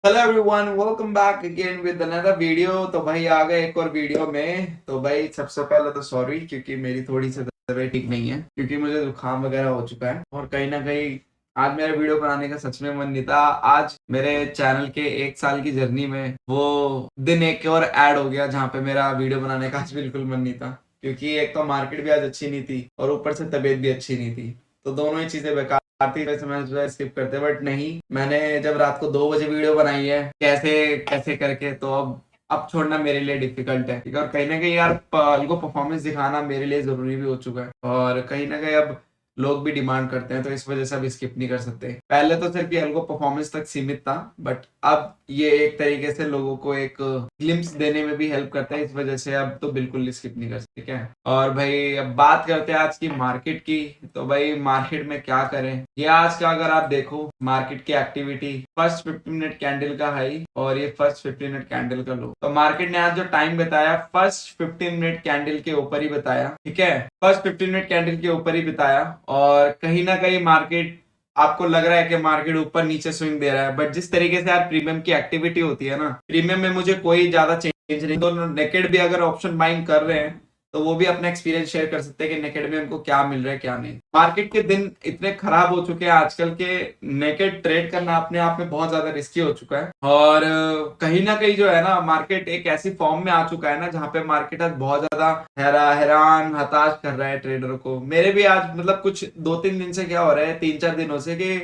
Hello everyone, welcome back again with another video. तो भाई आ गए एक और वीडियो में। तो भाई सबसे पहले तो सॉरी, क्योंकि मेरी थोड़ी सी तबीयत ठीक नहीं है, क्योंकि मुझे जुकाम वगैरह हो चुका है। और कहीं ना कहीं आज मेरा वीडियो बनाने का सच में मन नहीं था। आज मेरे चैनल के 1 साल की जर्नी में वो दिन एक और ऐड हो गया जहाँ पे मेरा वीडियो बनाने का आज बिल्कुल मन नहीं था, क्योंकि एक तो मार्केट भी आज अच्छी नहीं थी और ऊपर से तबीयत भी अच्छी नहीं थी। तो दोनों ही चीजें बेकार आती, वैसे मैं जो है स्किप करते, बट नहीं, मैंने जब रात को 2 बजे वीडियो बनाई है कैसे कैसे करके, तो अब छोड़ना मेरे लिए डिफिकल्ट है, ठीक है। और कहीं ना कहीं यार उनको परफॉर्मेंस दिखाना मेरे लिए जरूरी भी हो चुका है, और कहीं ना कहीं अब लोग भी डिमांड करते हैं, तो इस वजह से अब स्किप नहीं कर सकते। पहले तो सिर्फ ये अलगो परफॉर्मेंस तक सीमित था, बट अब ये एक तरीके से लोगों को एक ग्लिम्स देने में भी हेल्प करता है, इस वजह से अब तो बिल्कुल स्किप नहीं कर सकते, ठीक है। और भाई अब बात करते हैं आज की मार्केट की। तो भाई मार्केट में क्या करें, ये आज का अगर आप देखो मार्केट की एक्टिविटी, फर्स्ट 15 मिनट कैंडल का हाई और ये फर्स्ट 15 मिनट कैंडल का लो। तो मार्केट ने आज जो टाइम बताया फर्स्ट 15 मिनट कैंडल के ऊपर ही बताया, ठीक है। फर्स्ट 15 मिनट कैंडल के ऊपर ही बताया, और कहीं ना कहीं मार्केट, आपको लग रहा है कि मार्केट ऊपर नीचे स्विंग दे रहा है, बट जिस तरीके से यार प्रीमियम की एक्टिविटी होती है ना, प्रीमियम में मुझे कोई ज्यादा चेंज नहीं। तो नेकेड भी अगर ऑप्शन बाइंग कर रहे हैं तो वो भी अपना एक्सपीरियंस शेयर कर सकते हैं कि नेकेड में उनको क्या मिल रहा है क्या नहीं। मार्केट के दिन इतने खराब हो चुके हैं आजकल के, नेकेड ट्रेड करना अपने आप में बहुत ज्यादा रिस्की हो चुका है। और कहीं ना कहीं जो है ना, मार्केट एक ऐसी फॉर्म में आ चुका है ना जहाँ पे मार्केट आज बहुत ज्यादा हैरान हताश कर रहा है ट्रेडर को। मेरे भी आज मतलब कुछ 2-3 दिन से क्या हो रहा है, 3-4 दिनों से, कि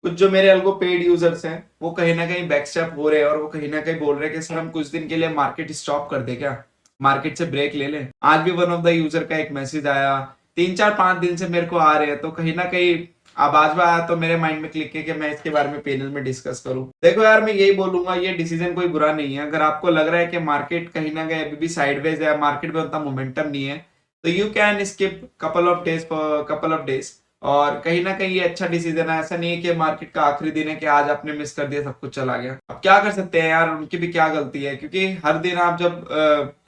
कुछ जो मेरे अल्गो पेड यूजर्स हैं वो कहीं ना कहीं बैकस्टेप हो रहे हैं, और वो कहीं ना कहीं बोल रहे हैं कि सर हम कुछ दिन के लिए मार्केट स्टॉप कर दे क्या, मार्केट से ब्रेक ले लें। आज भी वन ऑफ द यूजर का एक मैसेज आया, 3-4-5 दिन से मेरे को आ रहे हैं। तो कहीं ना कहीं अब आज भी आया तो मेरे माइंड में क्लिक किया कि मैं इसके बारे में पैनल में डिस्कस करूं। देखो यार, मैं यही बोलूंगा, ये डिसीजन कोई बुरा नहीं है। अगर आपको लग रहा है कि मार्केट कहीं ना कहीं अभी भी साइडवेज है, मार्केट में उतना मोमेंटम नहीं है, तो you can skip couple of days. और कहीं ना कहीं ये अच्छा डिसीजन है। ऐसा नहीं है कि मार्केट का आखिरी दिन है कि आज आपने मिस कर दिया, सब कुछ चला गया। अब क्या कर सकते हैं यार, उनकी भी क्या गलती है, क्योंकि हर दिन आप जब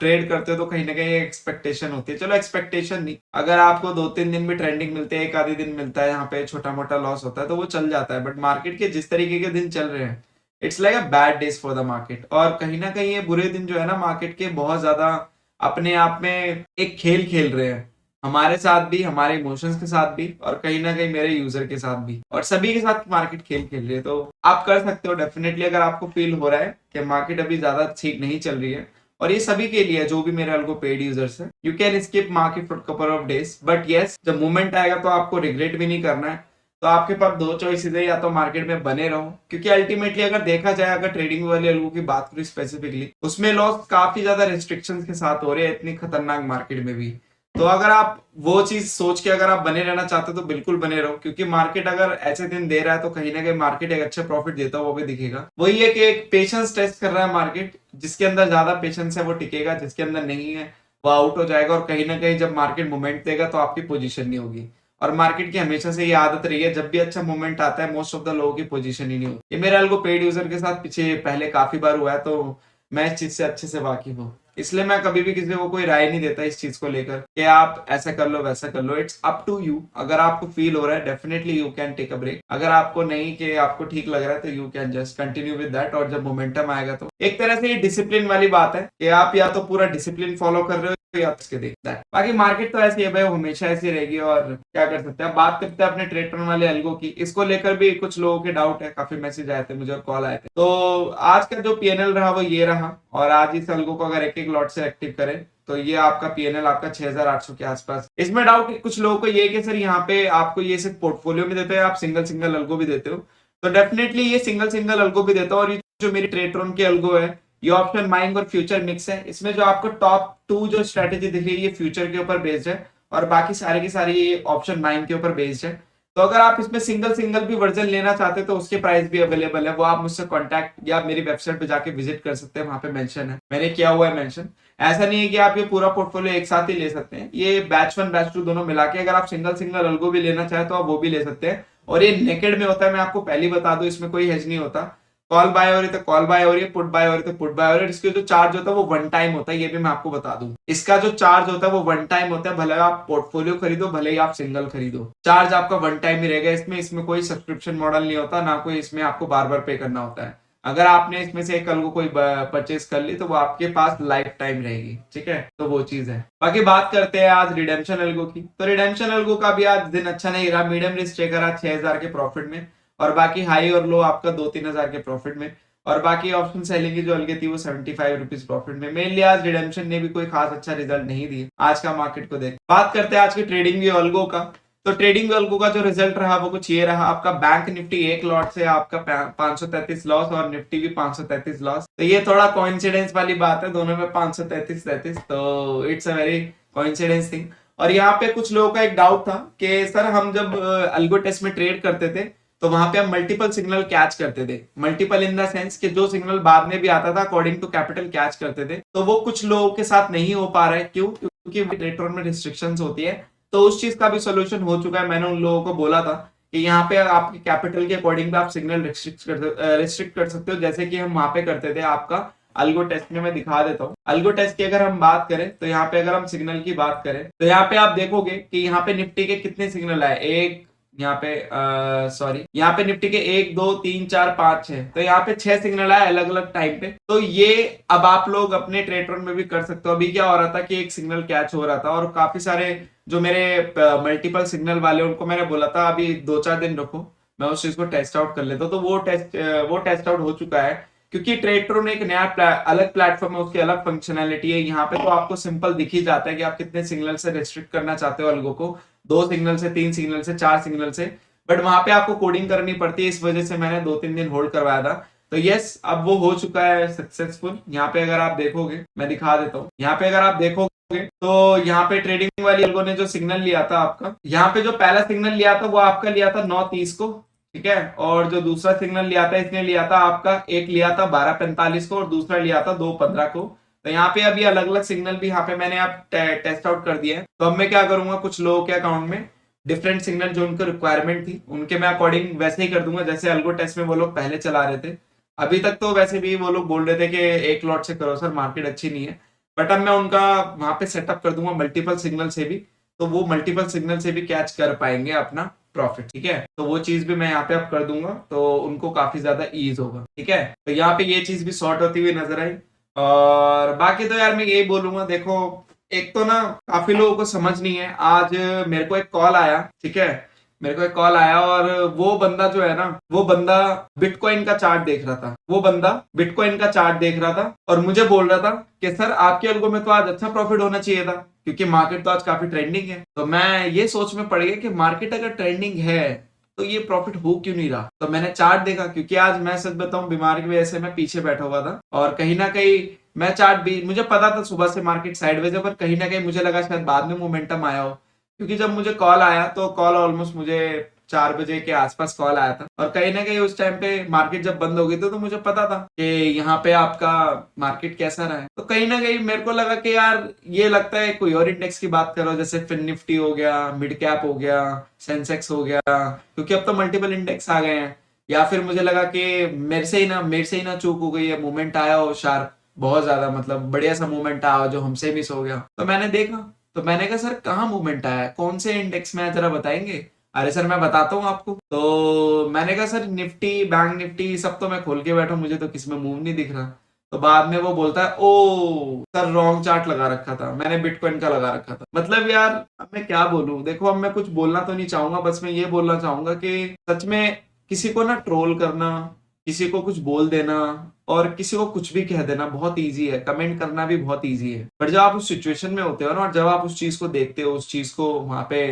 ट्रेड करते हो तो कहीं ना कहीं एक्सपेक्टेशन होती है। चलो एक्सपेक्टेशन नहीं, अगर आपको 2-3 दिन भी ट्रेंडिंग मिलते हैं, एक आधे दिन मिलता है यहाँ पे छोटा मोटा लॉस होता है, तो वो चल जाता है। बट मार्केट के जिस तरीके के दिन चल रहे हैं, it's like a bad days for the market. और कहीं ना कहीं ये बुरे दिन जो है ना मार्केट के, बहुत ज्यादा अपने आप में एक खेल खेल रहे हैं, हमारे साथ भी, हमारे इमोशंस के साथ भी, और कहीं ना कहीं मेरे यूजर के साथ भी, और सभी के साथ मार्केट खेल खेल रही है। तो आप कर सकते हो डेफिनेटली, अगर आपको फील हो रहा है कि मार्केट अभी ज्यादा ठीक नहीं चल रही है। और ये सभी के लिए जो भी मेरे अल्गो पेड यूजर्स है, you can skip market for couple of days, but yes जब मूवमेंट आएगा तो आपको रिग्रेट भी नहीं करना है। तो आपके पास दो चॉइसेस है, या तो मार्केट में बने रहो, क्योंकि अल्टीमेटली अगर देखा जाए, अगर ट्रेडिंग वाले लोगों की बात करूं स्पेसिफिकली, उसमें लॉस काफी ज्यादा रिस्ट्रिक्शंस के साथ हो रहे हैं, इतनी खतरनाक मार्केट में भी। तो अगर आप वो चीज सोच के अगर आप बने रहना चाहते हो तो बिल्कुल बने रहो, क्योंकि मार्केट अगर ऐसे दिन दे रहा है तो कहीं ना कहीं मार्केट एक अच्छा प्रॉफिट देता है, वो भी दिखेगा। वही है कि एक पेशेंस टेस्ट कर रहा है मार्केट, जिसके अंदर ज्यादा पेशेंस है वो टिकेगा, जिसके अंदर नहीं है वो आउट हो जाएगा। और कहीं ना कहीं जब मार्केट मूवमेंट देगा तो आपकी पोजीशन नहीं होगी। और मार्केट की हमेशा से ये आदत रही है, जब भी अच्छा मूवमेंट आता है मोस्ट ऑफ द लोगों की पोजीशन ही नहीं होती। ये मेरे अल्गो पेड यूजर के साथ पीछे पहले काफी बार हुआ है, तो मैं इस चीज से अच्छे से वाकिफ हूँ। इसलिए मैं कभी भी किसी को कोई राय नहीं देता इस चीज को लेकर कि आप ऐसा कर लो वैसा कर लो। It's up to you. अगर आपको फील हो रहा है definitely you can take a break, अगर आपको नहीं, कि आपको ठीक लग रहा है, तो you can just continue with that. और जब मोमेंटम आएगा तो एक तरह से ये डिसिप्लिन वाली बात है कि आप या तो पूरा डिसिप्लिन फॉलो कर रहे हो या उसके देखता है। बाकी मार्केट तो ऐसी है भाई, वो हमेशा ऐसी रहेगी, और क्या कर सकते हैं। बात करते हैं अपने ट्रेड वाले अलगो की, इसको लेकर भी कुछ लोगों के डाउट है, काफी मैसेज आए थे मुझे और कॉल आए थे। तो आज का जो पीएनएल रहा वो ये रहा, और आज इस अलगो को अगर एक एक लॉट से एक्टिव करें तो ये आपका पीएनएल आपका 6800 के आसपास। इसमें डाउट कुछ लोगों को ये कि सर यहाँ पे आपको ये सिर्फ पोर्टफोलियो में देते हो, आप सिंगल सिंगल अलगो भी देते हो। तो डेफिनेटली ये सिंगल सिंगल अलगो भी देता हूँ, और ये जो मेरी ट्रेडरॉन के अलगो है, ये ऑप्शन बाइंग और फ्यूचर मिक्स है। इसमें जो आपको टॉप 2 जो स्ट्रेटेजी दिख रही है, ये फ्यूचर के ऊपर बेस्ड है, और बाकी सारे के सारे ये ऑप्शन बाइंग के ऊपर बेस्ड है। तो अगर आप इसमें सिंगल सिंगल भी वर्जन लेना चाहते हैं तो उसके प्राइस भी अवेलेबल है, वो आप मुझसे कांटेक्ट या मेरी वेबसाइट पे जाके विजिट कर सकते हैं, वहां पे मेंशन है, मैंने किया हुआ है मेंशन। ऐसा नहीं है कि आप ये पूरा पोर्टफोलियो एक साथ ही ले सकते हैं, ये बैच 1 बैच 2 दोनों मिला के, अगर आप सिंगल सिंगल अल्गो भी लेना चाहे तो आप वो भी ले सकते हैं। और ये नेकेड में होता है, मैं आपको पहले बता दूं, इसमें कोई हेज नहीं होता। कॉल बाय हो रही है तो कॉल बाय हो रही है, पुट बाय हो रही है तो पुट बाय हो रही है। इसके जो चार्ज होता है वो वन टाइम होता है, ये भी मैं आपको बता दूं। इसका जो चार्ज होता है वो वन टाइम होता है, भले आप पोर्टफोलियो खरीदो भले ही आप सिंगल खरीदो, चार्ज आपका वन टाइम ही रहेगा। इसमें इसमें कोई सब्सक्रिप्शन मॉडल नहीं होता, ना कोई इसमें आपको बार बार पे करना होता है। अगर आपने इसमें से एक अलगो कोई परचेज कर ली तो वो आपके पास लाइफ टाइम रहेगी, ठीक है। तो वो चीज है। बाकी बात करते हैं आज रिडेम्पशन अलगो की। तो रिडेम्पशन अलगो का भी आज दिन अच्छा नहीं रहा। मीडियम रिस्क ट्रेकर आज 6000 के प्रॉफिट में, और बाकी हाई और लो आपका 2-3 हजार के प्रॉफिट में, और बाकी ऑप्शन सेलिंग की जो अलगे थी वो 75 रुपीज प्रॉफिट में। मेनली आज रिडेम्पशन ने भी कोई खास अच्छा रिजल्ट नहीं दिया आज का मार्केट को देख। बात करते हैं आज की ट्रेडिंग व्यू अलगो का। तो ट्रेडिंग व्यू का जो रिजल्ट रहा वो कुछ ये रहा। आपका बैंक निफ्टी एक लॉट से आपका 533 लॉस, और निफ्टी भी 533 लॉस। तो ये थोड़ा कोइंसिडेंस वाली बात है, दोनों में 533, तो it's a very coincidence thing. और यहाँ पे कुछ लोगों का एक डाउट था कि सर हम जब अल्गो टेस्ट में ट्रेड करते थे तो वहां पे हम मल्टीपल सिग्नल कैच करते थे। मल्टीपल इन द सेंस कि जो सिग्नल बाद में भी आता था अकॉर्डिंग टू कैपिटल कैच करते थे। तो वो कुछ लोगों के साथ नहीं हो पा रहा है। क्यों? क्योंकि ट्रेडर में रिस्ट्रिक्शंस होती है। तो उस चीज का भी सोल्यूशन हो चुका है। मैंने उन लोगों को बोला था कि यहाँ पे आपके कैपिटल के अकॉर्डिंग भी आप सिग्नल रिस्ट्रिक्ट कर सकते हो, जैसे कि हम वहां पे करते थे आपका अल्गो टेस्ट में। मैं दिखा देता हूँ अल्गो टेस्ट की अगर हम बात करें तो यहाँ पे अगर हम सिग्नल की बात करें तो यहाँ पे आप देखोगे कि यहाँ पे निफ्टी के कितने सिग्नल आए। एक यहाँ पे सॉरी यहाँ पे निफ्टी के 1 2 3 4 5 6, तो यहाँ पे 6 सिग्नल आए अलग अलग टाइम पे। तो ये अब आप लोग अपने ट्रेडर में भी कर सकते हो। अभी क्या हो रहा था कि एक सिग्नल कैच हो रहा था, और काफी सारे जो मेरे मल्टीपल सिग्नल वाले उनको मैंने बोला था अभी 2-4 दिन रुको, मैं उस चीज को टेस्ट आउट कर लेता हूँ। तो वो टेस्ट आउट हो चुका है, क्योंकि ट्रेडर ने एक नया अलग प्लेटफॉर्म है, उसकी अलग फंक्शनैलिटी है। यहाँ पे तो आपको सिंपल दिख ही जाता है कि आप कितने सिग्नल से रिस्ट्रिक्ट करना चाहते हो अलगो को, 2 सिग्नल से, 3 सिग्नल से, 4 सिग्नल से। बट वहां पे आपको कोडिंग करनी पड़ती है, इस वजह से मैंने 2-3 दिन होल्ड करवाया था। तो यस, अब वो हो चुका है सक्सेसफुल। यहाँ पे अगर आप देखोगे, मैं दिखा देता हूँ, यहाँ पे अगर आप देखोगे तो यहाँ पे ट्रेडिंग वाली अलगो ने जो सिग्नल लिया था आपका, यहाँ पे जो पहला सिग्नल लिया था वो आपका लिया था 9:30 को, ठीक है। और जो दूसरा सिग्नल लिया था इसने लिया था आपका, एक लिया था 12:45 को और दूसरा लिया था 2:15 को। तो यहाँ पे अभी अलग अलग सिग्नल भी यहाँ पे मैंने आप टेस्ट आउट कर दिया है। तो अब मैं क्या करूंगा, कुछ लोगों के अकाउंट में डिफरेंट सिग्नल जो उनको रिक्वायरमेंट थी उनके मैं अकॉर्डिंग वैसे ही कर दूंगा जैसे अल्गो टेस्ट में वो लोग पहले चला रहे थे। अभी तक तो वैसे भी वो लोग बोल रहे थे कि एक लॉट से करो सर, मार्केट अच्छी नहीं है। बट अब मैं उनका वहां पे सेटअप कर दूंगा मल्टीपल सिग्नल से भी, तो वो मल्टीपल सिग्नल से भी कैच कर पाएंगे अपना प्रॉफिट, ठीक है। तो वो चीज भी मैं यहाँ पे अब कर दूंगा, तो उनको काफी ज्यादा ईज होगा, ठीक है। तो यहाँ पे ये चीज भी सॉर्ट होती हुई नजर आई। और बाकी तो यार मैं यही बोलूंगा, देखो एक तो ना काफी लोगों को समझ नहीं है। आज मेरे को एक कॉल आया, ठीक है, मेरे को एक कॉल आया, और वो बंदा जो है ना, वो बंदा बिटकॉइन का चार्ट देख रहा था। वो बंदा बिटकॉइन का चार्ट देख रहा था और मुझे बोल रहा था कि सर आपके अलगो में तो आज अच्छा प्रॉफिट होना चाहिए था, क्योंकि मार्केट तो आज काफी ट्रेंडिंग है। तो मैं ये सोच में पड़ गया कि मार्केट अगर ट्रेंडिंग है तो ये प्रॉफिट हो क्यों नहीं रहा। तो मैंने चार्ट देखा, क्योंकि आज मैं सच बताऊं बीमारी की वजह से मैं पीछे बैठा हुआ था, और कहीं ना कहीं मैं चार्ट भी, मुझे पता था सुबह से मार्केट साइडवेज है, पर कहीं ना कहीं मुझे लगा शायद बाद में मोमेंटम आया हो। क्योंकि जब मुझे कॉल आया तो कॉल ऑलमोस्ट मुझे 4 बजे के आसपास कॉल आया था, और कहीं ना कहीं उस टाइम पे मार्केट जब बंद हो गई तो मुझे पता था कि यहाँ पे आपका मार्केट कैसा रहा है। तो कहीं ना कहीं मेरे को लगा कि यार ये लगता है कोई और इंडेक्स की बात करो, जैसे फिन निफ्टी हो गया, मिड कैप हो गया, सेंसेक्स हो गया, क्योंकि अब तो मल्टीपल इंडेक्स आ गए हैं। या फिर मुझे लगा कि मेरे से ही ना चूक हो गई है, मूवमेंट आया हो शार्प बहुत ज्यादा, मतलब बढ़िया सा मूवमेंट आया जो हमसे मिस हो गया। तो मैंने देखा, तो मैंने कहा सर कहाँ मूवमेंट आया है, कौन से इंडेक्स में है, जरा बताएंगे। अरे सर मैं बताता हूँ आपको। तो मैंने कहा सर निफ्टी, बैंक निफ्टी सब तो मैं खोल के बैठा हूँ, मुझे तो किसी में मूव नहीं दिख रहा। तो बाद में वो बोलता है ओ सर रॉन्ग चार्ट लगा रखा था, मैंने बिटकॉइन का लगा रखा था। मतलब यार अब मैं क्या बोलूं, देखो अब मैं कुछ बोलना तो नहीं चाहूंगा, बस मैं ये बोलना चाहूंगा कि सच में किसी को ना ट्रोल करना, किसी को कुछ बोल देना और किसी को कुछ भी कह देना बहुत इजी है, कमेंट करना भी बहुत इजी है। पर जब आप उस सिचुएशन में होते हो ना, और जब आप उस चीज को देखते हो, उस चीज को वहां पे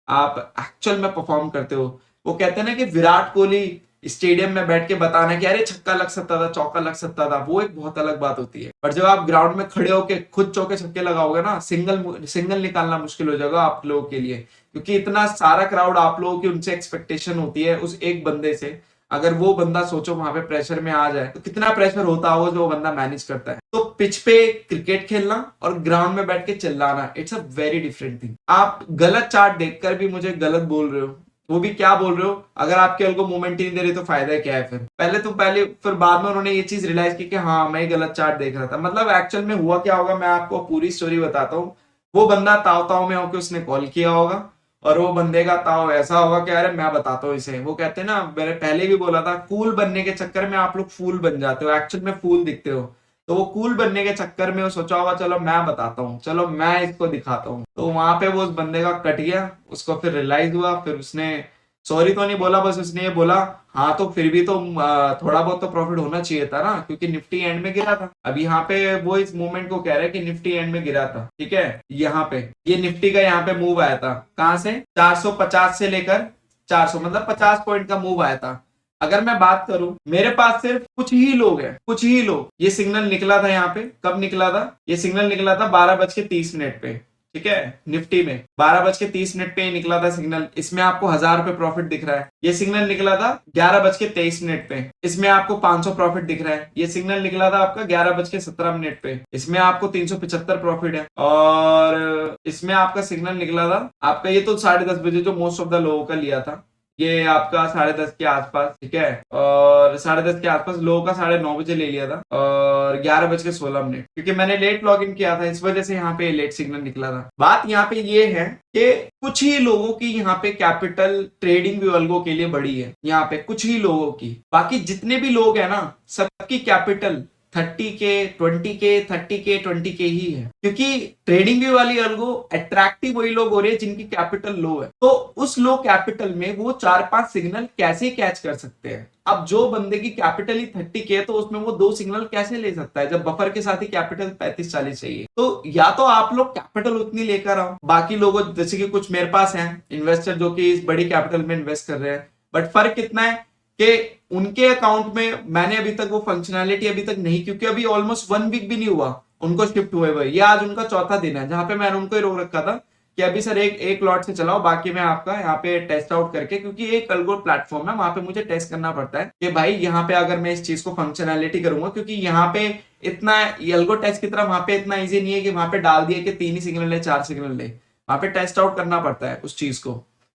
आप एक्चुअल में परफॉर्म करते हो, वो कहते हैं ना कि विराट कोहली स्टेडियम में बैठ के बताना कि अरे छक्का लग सकता था, चौका लग सकता था, वो एक बहुत अलग बात होती है। पर जब आप ग्राउंड में खड़े होके खुद चौके छक्के लगाओगे ना, सिंगल निकालना मुश्किल हो जाएगा आप लोगों के लिए, क्योंकि इतना सारा क्राउड आप लोगों की उनसे एक्सपेक्टेशन होती है उस एक बंदे से। अगर वो बंदा सोचो वहां पे प्रेशर में आ जाए तो कितना प्रेशर होता होगा जो बंदा मैनेज करता है। तो पिच पे क्रिकेट खेलना और ग्राउंड में बैठ के चिल्लाना, it's a very different thing. आप गलत चार्ट देखकर भी मुझे गलत बोल रहे हो, वो भी क्या बोल रहे हो, अगर आपके को मूवमेंट ही नहीं दे रही तो फायदा क्या है। फिर फिर बाद में उन्होंने ये चीज रियलाइज की कि हाँ मैं गलत चार्ट देख रहा था। मतलब एक्चुअल में हुआ क्या होगा, मैं आपको पूरी स्टोरी बताता हूँ। वो बंदा ताव ताव में होकर उसने कॉल किया होगा, और वो बंदे का ताव ऐसा होगा कि अरे मैं बताता हूँ इसे, वो कहते हैं ना, मैंने पहले भी बोला था, कूल बनने के चक्कर में आप लोग फूल बन जाते हो, एक्चुअल में फूल दिखते हो। तो वो कूल बनने के चक्कर में वो सोचा होगा चलो मैं बताता हूँ, चलो मैं इसको दिखाता हूँ, तो वहां पे वो उस बंदे का कट गया। उसको फिर रियलाइज हुआ, फिर उसने सॉरी तो नहीं बोला, बस उसने ये बोला हाँ तो फिर भी तो थोड़ा बहुत तो प्रॉफिट होना चाहिए था ना, क्योंकि निफ्टी एंड में गिरा था। अब यहाँ पे वो इस मूवमेंट को कह रहे हैं कि निफ्टी एंड में गिरा था, ठीक है। यहाँ पे ये निफ्टी का यहाँ पे मूव आया था, कहां से, 450 से लेकर 400, मतलब 50 पॉइंट का मूव आया था। अगर मैं बात करूं, मेरे पास सिर्फ कुछ ही लोग हैं, कुछ ही लोग, ये सिग्नल निकला था यहाँ पे, कब निकला था, ये सिग्नल निकला था 12:30 पे, ठीक है। निफ्टी में 12:30 पे ही निकला था सिग्नल, इसमें आपको 1000 रुपए प्रॉफिट दिख रहा है। ये सिग्नल निकला था 11:23 पे, इसमें आपको 500 प्रॉफिट दिख रहा है। ये सिग्नल निकला था आपका 11:17 पे, इसमें आपको 375 प्रॉफिट है। और इसमें आपका सिग्नल निकला था आपका, ये तो 10:30 जो मोस्ट ऑफ द लोगों का लिया था, ये आपका 10:30 के आसपास, ठीक है। और 10:30 के आसपास, लोगों का 9:30 ले लिया था, और 11:16, क्योंकि मैंने लेट लॉग इन किया था, इस वजह से यहाँ पे लेट सिग्नल निकला था। बात यहाँ पे ये है कि कुछ ही लोगों की यहाँ पे कैपिटल ट्रेडिंग व्यू अल्गो के लिए बढ़ी है, यहाँ पे कुछ ही लोगों की। बाकी जितने भी लोग हैं ना, सबकी capital 30K 20K 30K 20K ही है, क्योंकि ट्रेडिंग व्यू वाली अल्गो अट्रैक्टिव वही लोग हो रहे हैं जिनकी कैपिटल लो है। तो उस लो कैपिटल में वो 4-5 सिग्नल कैसे कैच कर सकते हैं। अब जो बंदे की कैपिटल ही 30K है, तो उसमें वो 2 सिग्नल कैसे ले सकता है, जब बफर के साथ ही कैपिटल 35-40 चाहिए। तो या तो आप लोग कैपिटल उतनी लेकर आओ, बाकी लोगों जैसे कि कुछ मेरे पास हैं इन्वेस्टर जो कि इस बड़ी कैपिटल में इन्वेस्ट कर रहे हैं, बट फर्क कितना है कि उनके अकाउंट में मैंने अभी तक वो फंक्शनैलिटी अभी तक नहीं, क्योंकि अभी ऑलमोस्ट 1 वीक भी नहीं हुआ उनको शिफ्ट हुए हुए। ये आज उनका चौथा दिन है, जहां पे मैंने उनको ही रोक रखा था कि अभी सर एक लॉट से चलाओ, बाकी मैं आपका यहाँ पे टेस्ट आउट करके, क्योंकि एक अल्गो प्लेटफॉर्म है, वहां पे मुझे टेस्ट करना पड़ता है कि भाई यहाँ पे अगर मैं इस चीज को फंक्शनैलिटी करूंगा, क्योंकि यहाँ पे इतना अल्गो टेस्ट की तरह वहां पे इतना ईजी नहीं है कि वहां पे डाल दिए कि 3 ही सिग्नल ले 4 सिग्नल ले, वहां पे टेस्ट आउट करना पड़ता है उस चीज को।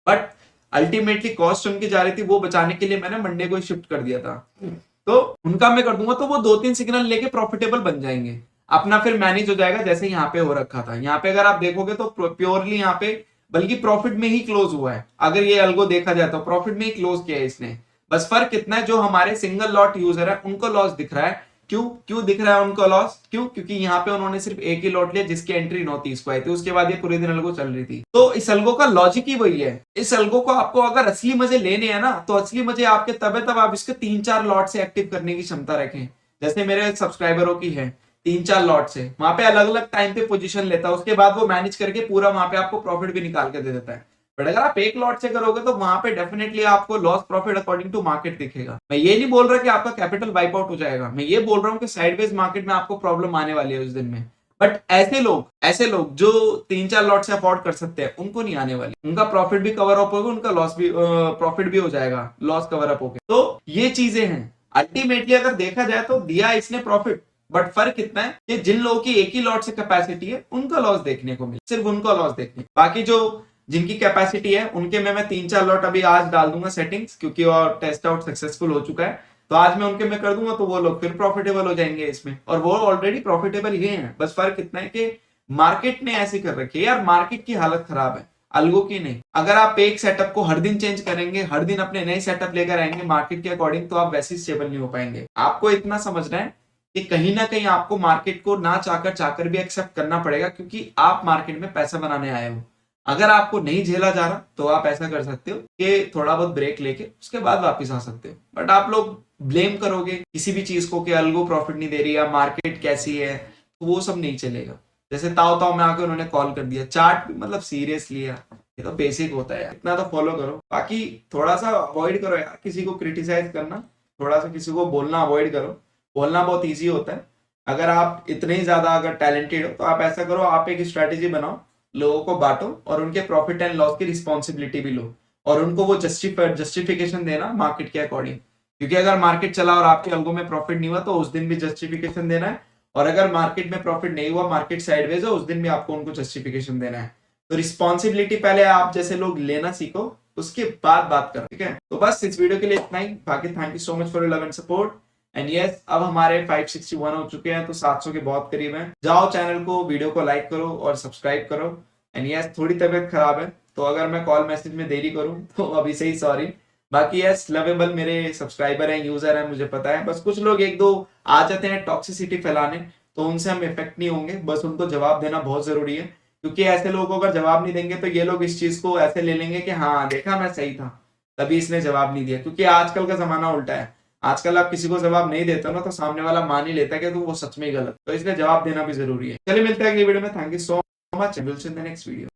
बट अल्टीमेटली कॉस्ट उनकी जा रही थी, वो बचाने के लिए मैंने मंडे को शिफ्ट कर दिया था। तो उनका मैं कर दूंगा, तो वो 2-3 सिग्नल लेके प्रॉफिटेबल बन जाएंगे, अपना फिर मैनेज हो जाएगा, जैसे यहाँ पे हो रखा था। यहाँ पे अगर आप देखोगे तो प्योरली यहाँ पे बल्कि प्रॉफिट में ही क्लोज हुआ है, अगर ये अल्गो देखा जाए तो प्रॉफिट में ही क्लोज किया है इसने। बस फर्क कितना है, जो हमारे सिंगल लॉट यूजर है उनको लॉस दिख रहा है। क्यों दिख रहा है उनको लॉस, क्यों, क्योंकि यहाँ पे उन्होंने सिर्फ एक ही लॉट लिया जिसकी एंट्री 9:30 को आई थी, उसके बाद ये पूरे दिन अल्गो चल रही थी। तो इस अल्गो का लॉजिक ही वही है। इस अल्गो को आपको अगर असली मजे लेने हैं ना, तो असली मजे आपके तब आप इसके 3-4 लॉट से एक्टिव करने की क्षमता रखें, जैसे मेरे सब्सक्राइबरों की है 3-4 लॉट से। वहां पे अलग अलग टाइम पे पोजीशन लेता है, उसके बाद वो मैनेज करके पूरा वहां पे आपको प्रॉफिट भी निकाल के दे देता है। बट अगर आप एक लॉट से करोगे तो वहां पे डेफिनेटली आपको loss profit according to market दिखेगा। मैं ये नहीं बोल रहा कि आपका कैपिटल वाइप आउट हो जाएगा, मैं ये बोल रहा हूँ कि साइडवेज मार्केट में आपको प्रॉब्लम आने वाली है उस दिन में। बट ऐसे लोग जो 3-4 लॉट से अफोर्ड कर सकते हैं, उनको नहीं आने वाली, उनका प्रॉफिट भी कवर अप होगा, उनका लॉस भी प्रॉफिट भी हो जाएगा, लॉस कवर अप होगा। तो ये चीजें हैं। अल्टीमेटली अगर देखा जाए तो दिया इसने प्रॉफिट, बट फर्क कितना है कि जिन लोगों की एक ही लॉट से कैपेसिटी है उनका लॉस देखने को मिले, सिर्फ उनका लॉस देखने। बाकी जो जिनकी कैपेसिटी है उनके में मैं 3-4 लॉट अभी आज डाल दूंगा सेटिंग्स, क्योंकि और टेस्ट आउट सक्सेसफुल हो चुका है, तो आज मैं उनके में कर दूंगा, तो वो लोग फिर प्रॉफिटेबल हो जाएंगे इसमें, और वो ऑलरेडी प्रॉफिटेबल ही हैं। बस फर्क कितना है कि मार्केट ने ऐसी कर रखी है यार, मार्केट की हालत खराब है, अल्गो की नहीं। अगर आप एक सेटअप को हर दिन चेंज करेंगे, हर दिन अपने नए सेटअप लेकर आएंगे मार्केट के अकॉर्डिंग, तो आप वैसे ही स्टेबल नहीं हो पाएंगे। आपको इतना समझना है कि कहीं ना कहीं आपको मार्केट को ना चाहकर भी एक्सेप्ट करना पड़ेगा, क्योंकि आप मार्केट में पैसा बनाने आए हो। अगर आपको नहीं झेला जा रहा तो आप ऐसा कर सकते हो कि थोड़ा बहुत ब्रेक लेके उसके बाद वापस आ सकते हो। बट आप लोग ब्लेम करोगे किसी भी चीज को कि अल्गो प्रॉफिट नहीं दे रही है, मार्केट कैसी है, तो वो सब नहीं चलेगा। जैसे ताव में आके उन्होंने कॉल कर दिया, चार्ट मतलब सीरियसली यार, ये तो बेसिक होता है यार, इतना तो फॉलो करो। बाकी थोड़ा सा अवॉइड करो यार किसी को क्रिटिसाइज करना, थोड़ा सा किसी को बोलना अवॉइड करो। बोलना बहुत ईजी होता है। अगर आप इतने ही ज्यादा अगर टैलेंटेड हो तो आप ऐसा करो, आप एक स्ट्रैटेजी बनाओ, लोगों को बांटो और उनके प्रॉफिट एंड लॉस की रिस्पॉन्सिबिलिटी भी लो, और उनको वो जस्टिफिकेशन देना मार्केट के अकॉर्डिंग। क्योंकि अगर मार्केट चला और आपके अल्गो में प्रॉफिट नहीं हुआ तो उस दिन भी जस्टिफिकेशन देना है, और अगर मार्केट में प्रॉफिट नहीं हुआ, मार्केट साइडवेज है, उस दिन भी आपको उनको जस्टिफिकेशन देना है। तो रिस्पॉन्सिबिलिटी पहले आप जैसे लोग लेना सीखो, उसके बाद बात करो, ठीक है। तो बस इस वीडियो के लिए इतना ही। बाकी thank you so much for your love and support. And yes, अब हमारे 561 हो चुके हैं, तो 700 के बहुत करीब हैं। जाओ चैनल को, वीडियो को लाइक करो और सब्सक्राइब करो। एंड यस, थोड़ी तबीयत खराब है तो अगर मैं कॉल मैसेज में देरी करूं तो अभी से ही सॉरी। बाकी यस, लवेबल मेरे सब्सक्राइबर हैं, यूजर हैं, मुझे पता है। बस कुछ लोग एक दो आ जाते हैं टॉक्सिसिटी फैलाने, तो उनसे हम इफेक्ट नहीं होंगे। बस उनको जवाब देना बहुत जरूरी है, क्योंकि ऐसे लोगों को अगर जवाब नहीं देंगे तो ये लोग इस चीज को ऐसे ले लेंगे कि हाँ देखा, मैं सही था, तभी इसने जवाब नहीं दिया। क्योंकि आजकल का जमाना उल्टा है। आजकल आप किसी को जवाब नहीं देते हो ना, तो सामने वाला मान ही लेता है कि वो सच में ही गलत। तो इसलिए जवाब देना भी जरूरी है। चलिए मिलते हैं अगली वीडियो में। Thank you so much, will see in the next video.